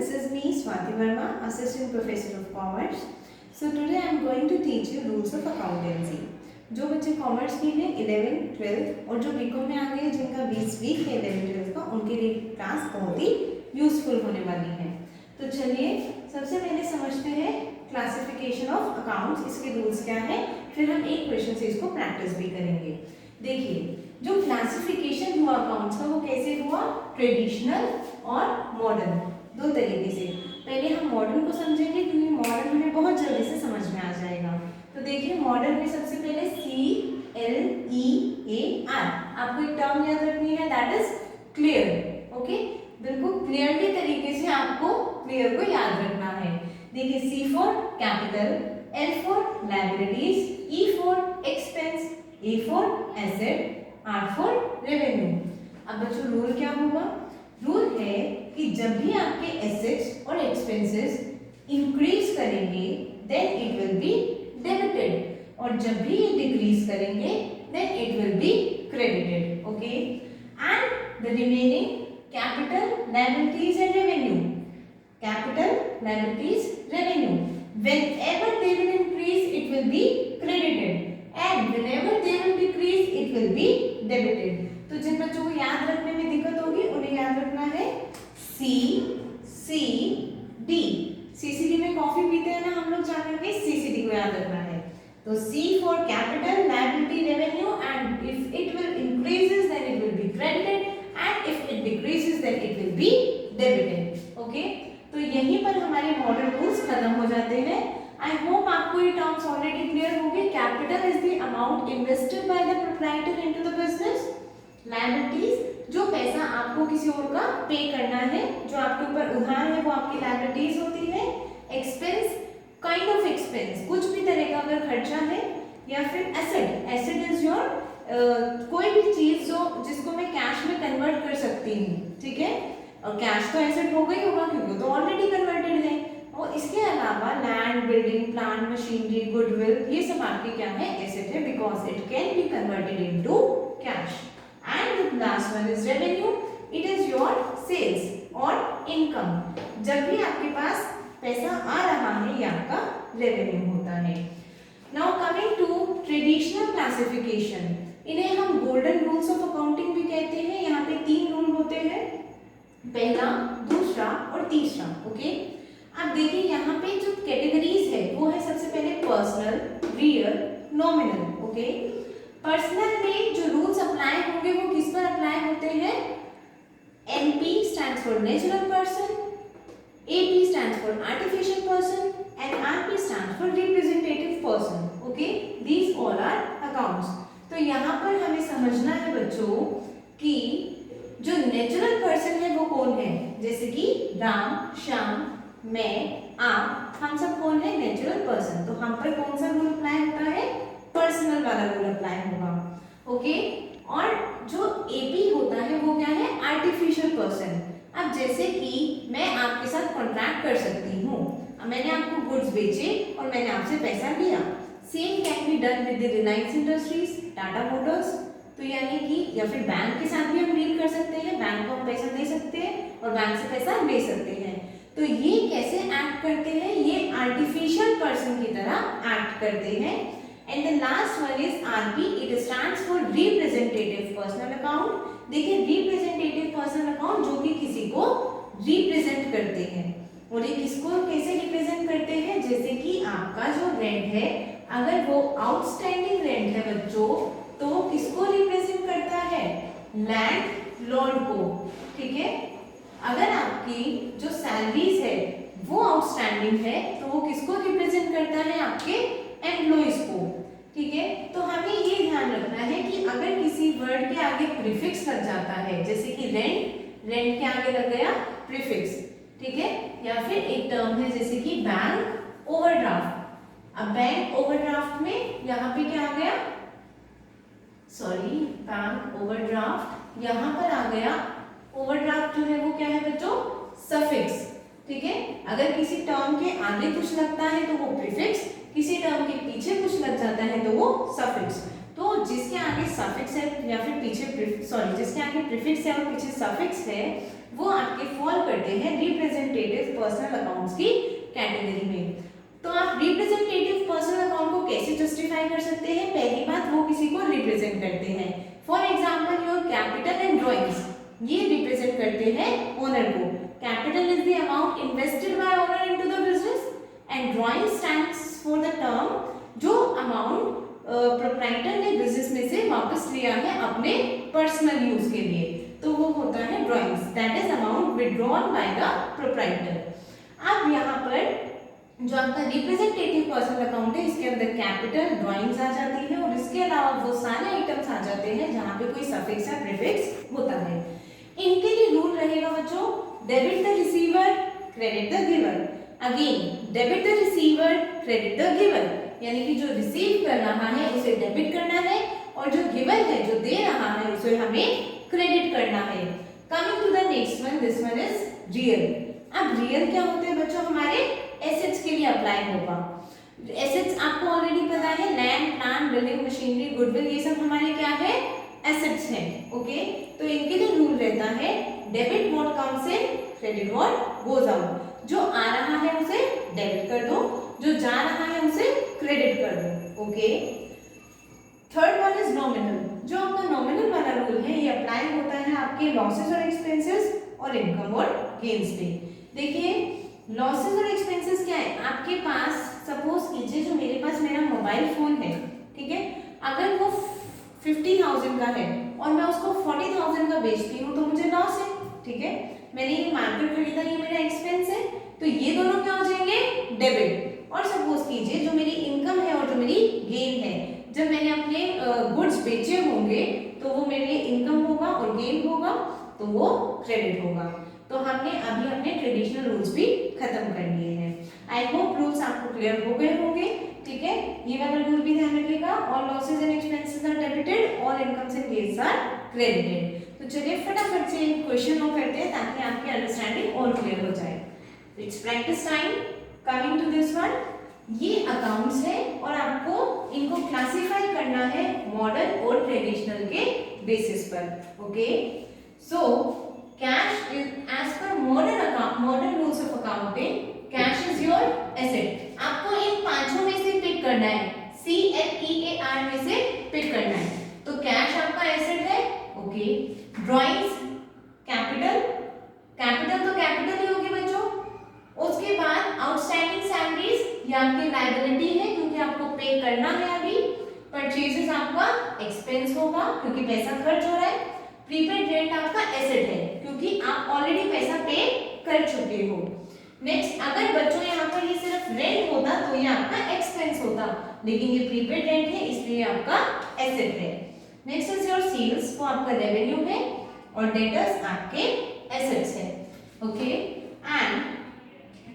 this is me Swati Verma, Assistant Professor of Commerce. So today I am going to teach you rules of accountancy. जो बच्चे commerce की हैं 11th 12th और जो BCom में आ गए जिनका 20 वीक है 11th 12th का, उनके लिए क्लास बहुत ही यूजफुल होने वाली है। तो चलिए सबसे पहले समझते हैं क्लासिफिकेशन ऑफ अकाउंट्स, इसके रूल्स क्या है, फिर हम एक क्वेश्चन से इसको प्रैक्टिस भी करेंगे। देखिए जो क्लासिफिकेशन हुआ अकाउंट्स का वो कैसे हुआ, ट्रेडिशनल और मॉडर्न, दो तरीके से। पहले हम मॉडर्न को समझेंगे क्योंकि मॉडर्न हमें बहुत जल्दी से समझ में आ जाएगा। तो देखिए मॉडर्न में सबसे पहले CLEAR, आपको एक टर्म याद रखनी है, दैट इज क्लियर। ओके, बिल्कुल क्लियरली तरीके से आपको क्लियर को याद रखना है। देखिए C for capital, L for liabilities, E for expense, A for asset, R for revenue. अब बच्चों रूल क्या होगा, रूल है कि जब भी आपके एसेट्स और एक्सपेंसेस इंक्रीज करेंगे then it will be debited, और जब भी ये डिक्रीज करेंगे then it will be credited. Okay, and the remaining capital, liabilities and revenue, capital, liabilities, revenue, whenever they will increase it will be credited and whenever they will decrease it will be debited। तो जिन बच्चों को याद रखने में दिक्कत होगी उन्हें याद रखना है CCD। CCD में कॉफी पीते हैं ना हम लोग, जाकर CCD को याद रखना है। तो C for capital, liability, revenue, and if it will increases then it will be credited and if it decreases then it will be debited. Okay, तो यहीं पर हमारे मॉडल रूल्स खत्म हो जाते हैं। आई होप आपको ये टर्म्स ऑलरेडी क्लियर होंगे। Capital is the amount invested by the proprietor into the business. Liabilities जो पैसा आपको किसी और का पे करना है, जो आपके ऊपर उधार है, वो आपकी लायबिलिटीज होती है। एक्सपेंस, काइंड ऑफ एक्सपेंस, कुछ भी तरह का अगर खर्चा है, या फिर एसेट, एसेट इज योर कोई भी चीज जो जिसको मैं कैश में कन्वर्ट कर सकती हूँ, ठीक है, और कैश तो एसेट होगा ही होगा क्योंकि तो ऑलरेडी कन्वर्टेड है। और इसके अलावा land, building, plant, machinery, goodwill, ये सब आपके क्या है, एसेट है, because it can be converted into cash. And the last one is revenue, it is your sales और इनकम। जब भी आपके पास पैसा आ रहा है ये आपका रेवेन्यू होता है। Now coming to traditional classification, इन्हें हम गोल्डन रूल्स ऑफ अकाउंटिंग भी कहते हैं। यहाँ पे 3 रूल होते हैं, पहला, दूसरा और तीसरा। ओके, अब देखिए यहाँ पे जो कैटेगरीज है वो है सबसे पहले personal, real, nominal. Okay, personal में जो रूल्स अप्लाई होंगे वो किस पर अप्लाई होते हैं, NP stands for natural person, AP stands for artificial person and RP stands for representative person. Okay, these all are accounts. तो यहाँ पर हमें समझना है बच्चों कि जो नेचुरल पर्सन है वो कौन है, जैसे कि राम, श्याम, मैं, आप, हम सब कौन है, नेचुरल पर्सन। तो हम पर कौन सा रूल अप्लाई होता है, पर्सनल वाला रूल अप्लाई होगा। ओके, और जो एपी होता है वो क्या है, आर्टिफिशियल पर्सन। अब जैसे कि मैं आपके साथ कॉन्ट्रैक्ट कर सकती हूँ, मैंने आपको गुड्स बेचे और मैंने आपसे पैसा लिया। Same can be done with the Reliance industries, Tata Motors. तो यानी कि या फिर बैंक के साथ भी हम डील कर सकते हैं, बैंक को हम पैसा दे सकते हैं और बैंक से पैसा ले सकते हैं। तो ये कैसे एक्ट करते हैं, ये आर्टिफिशियल पर्सन की तरह एक्ट करते हैं। And the last one is RP, it stands for representative personal account. देखिए रिप्रेजेंटेटिव पर्सनल अकाउंट जो कि किसी को रिप्रेजेंट करते हैं, और ये किसको कैसे रिप्रेजेंट करते हैं, जैसे कि आपका जो रेंट है, अगर वो आउटस्टैंडिंग रेंट है बच्चों, तो किसको रिप्रेजेंट करता है, लैंड लॉर्ड को। ठीक है, अगर आपकी जो सैलरीज है वो आउटस्टैंडिंग है तो वो किसको रिप्रेजेंट करता है, आपके एम्प्लॉइज को। ठीक है, तो हमें ये ध्यान रखना है कि अगर किसी वर्ड के आगे प्रीफिक्स लग जाता है, जैसे कि रेंट, रेंट के आगे लग गया प्रीफिक्स, ठीक है, या फिर एक टर्म है जैसे कि बैंक ओवरड्राफ्ट। अब बैंक ओवरड्राफ्ट में यहाँ पे क्या आ गया, सॉरी, बैंक ओवरड्राफ्ट, यहाँ पर आ गया ओवरड्राफ्ट जो है वो क्या है बच्चों, सफिक्स। ठीक है, अगर किसी टर्म के आगे कुछ लगता है तो वो प्रीफिक्स, किसी टर्म के पीछे कुछ लग जाता है तो वो सफिक्स। तो जिसके आगे सफिक्स है या फिर पीछे जिसके आगे प्रीफिक्स है और पीछे सफिक्स है वो आपके फॉल करते हैं रिप्रेजेंटेटिव पर्सनल अकाउंट्स की कैटेगरी में। तो आप रिप्रेजेंटेटिव पर्सनल अकाउंट को कैसे जस्टिफाई कर सकते हैं? पहली बात, वो किसी को रिप्रेजेंट करते हैं। For example your capital and drawings, ये रिप्रेजेंट करते हैं ओनर को। Capital is the amount invested bye owner into the business and drawing stands for the term जो अमाउंट प्रोप्राइटर ने बिजनेस में से वापस लिया है अपने पर्सनल यूज के लिए, तो वो होता है drawings, that is amount withdrawn by the proprietor. अब यहाँ पर जो आपका रिप्रेजेंटेटिव पर्सनल अकाउंट है, इसके अंदर कैपिटल, ड्रॉइंग्स आ जाती है और इसके अलावा वो सारे आइटम्स आ जाते हैं जहाँ पे कोई सफिक्स या प्रीफिक्स होता है। इनके लिए रूल रहेगा बच्चों, debit the receiver, credit the giver. Again debit the receiver, credit the giver, यानी कि जो रिसीव कर रहा है उसे डेबिट करना है और जो गिवर है, जो दे रहा है, उसे हमें क्रेडिट करना है। Coming to the next one, this one is real. अब रियल क्या होते हैं बच्चों? हमारे एसेट्स के लिए अप्लाई होगा। एसेट्स आपको ऑलरेडी पता है, land, plant, building, machinery, goodwill, ये सब हमारे क्या है? एसेट्स हैं। ओके, तो इनके लिए रूल रहता है debit what comes in, credit what goes out. जो आ रहा है उसे डेबिट कर दो, जो जा रहा है उसे क्रेडिट कर दो। Okay, third one is nominal. जो आपका नॉमिनल वाला रूल है, ये अप्लाई होता है आपके लॉसेस और एक्सपेंसेस और इनकम और गेन्स पे। देखिए लॉसेस और एक्सपेंसेस क्या है? आपके पास सपोज कीजिए, जो मेरे पास मेरा मोबाइल फोन है, ठीक है, अगर वो 50,000 का है और मैं उसको 40,000 का बेचती हूँ तो मुझे लॉस है। ठीक है, मैंने ये मार्केट खरीदा, ये मेरा एक्सपेंस है, तो ये दोनों क्या हो जाएंगे? डेबिट। और सपोज कीजिए जो मेरी इनकम है और जो मेरी गेन है, जब मैंने अपने गुड्स बेचे होंगे तो वो मेरे लिए इनकम होगा और गेन होगा, तो वो क्रेडिट होगा। तो हमने अभी अपने ट्रेडिशनल रूल्स भी खत्म कर लिए हैं। आई होप रूल्स आपको क्लियर हो गए होंगे। ठीक है, ये वाला रूल भी ध्यान रखिएगा, all losses and expenses are debited, all incomes and gains are credited. तो चलिए फटाफट से क्वेश्चन नो करते हैं ताकि आपकी अंडरस्टैंडिंग और क्लियर हो जाए। It's practice time. Coming to this one, ये अकाउंट्स है और आपको इनको क्लासिफाई करना है मॉडर्न और ट्रेडिशनल के बेसिस पर। Okay, so cash is as per modern rules of accounting, cash is your asset. आपको इन पांचों में से पिक करना है, CFEAR में से पिक करना है। तो कैश आपका एसेट है। ओके, ड्राइंग्स कैपिटल, कैपिटल तो कैपिटल ही होगी बच्चों। उसके बाद आउटस्टैंडिंग सैलरीज, ये आपकी लायबिलिटी है क्योंकि आपको पे करना है अभी। परचेजेस आपका एक्सपेंस होगा क्योंकि पैसा खर्च हो रहा है। प्रीपेड रेंट आपका एसेट है क्योंकि आप ऑलरेडी पैसा पे कर चुके हो। नेक्स्ट, अगर बच्चों यहाँ पर ये सिर्फ रेंट होता तो ये आपका एक्सपेंस होता, लेकिन ये प्रीपेड रेंट है इसलिए आपका एसेट है। नेक्स्ट इज योर सेल्स, वो आपका रेवेन्यू है और डेटर्स आपके एसेट्स है। Okay, and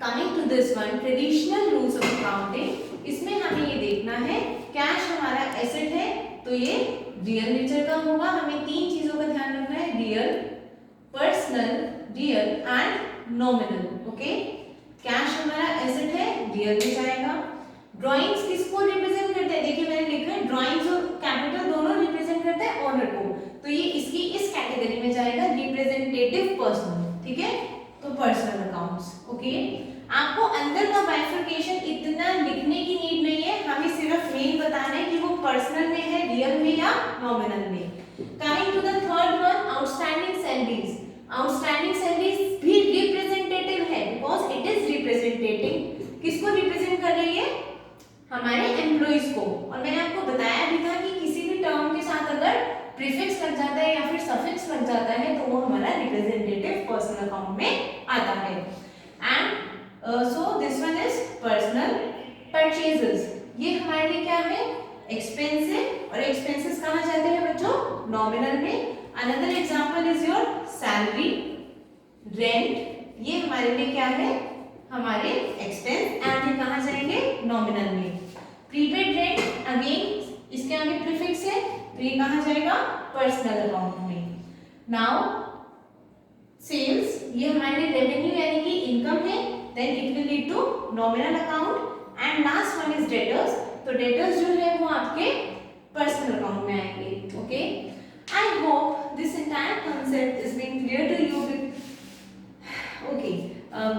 coming to this one, traditional rules of accounting, इसमें हमें ये देखना है कैश हमारा एसेट है तो ये रियल नेचर का होगा। हमें तीन चीजों का ध्यान रखना है, real, personal, real and nominal. Okay, cash हमारा एसेट है, रियल में जाएगा। ड्राइंग्स किसको रिप्रेजेंट करते हैं? देखिए मैंने लिखा है ड्राइंग्स और कैपिटल दोनों रिप्रेजेंट करते हैं ओनर को, तो ये इसकी इस कैटेगरी में जाएगा, रिप्रेजेंटेटिव पर्सनल। ठीक है, तो पर्सनल अकाउंट्स। ओके, आपको अंदर का बाइफर्केशन इतना लिखने की नीड नहीं है, हमें सिर्फ मेन बताना है कि वो पर्सनल में है, रियल में या नॉमिनल में। Coming to the third one, outstanding salaries. Outstanding salaries भी रिप्रेजेंटेटिव है बिकॉज इट इज रिप्रेजेंटेटिंग। किसको रिप्रेजेंट कर रही है? हमारे एम्प्लॉइज को। और मैंने आपको बताया भी था कि किसी भी टर्म के साथ अगर प्रीफिक्स लग जाता है या फिर सफिक्स लग जाता है तो वो हमारा रिप्रेजेंटेटिव पर्सनल अकाउंट में आता है। And so this one is personal. Purchases, ये हमारे लिए क्या है? एक्सपेंस है और एक्सपेंसेस कहाँ जाते हैं बच्चों? नॉमिनल में। Another example is your salary, rent, ये हमारे लिए क्या है? हमारे एक्सपेंस एंड ये कहाँ जाएंगे? नॉमिनल में। प्रीपेड रेंट, अगेन इसके आगे प्रीफिक्स है तो ये कहाँ जाएगा? पर्सनल अकाउंट में। नाउ सेल्स, ये हमारे लिए रेवेन्यू यानी कि इनकम है, then it will lead to nominal account. And last one is debtors, तो डेटर्स जो है वो आपके पर्सनल अकाउंट में आएंगे। Okay, I hope this entire concept is being clear to you okay,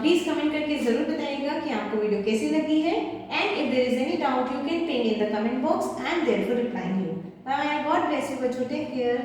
please comment करके जरूर बताइएगा कि आपको वीडियो कैसी लगी है, and if there is any doubt you can ping in the comment box, I am there for replying you. Bye bye, God bless you बच्चों, take care.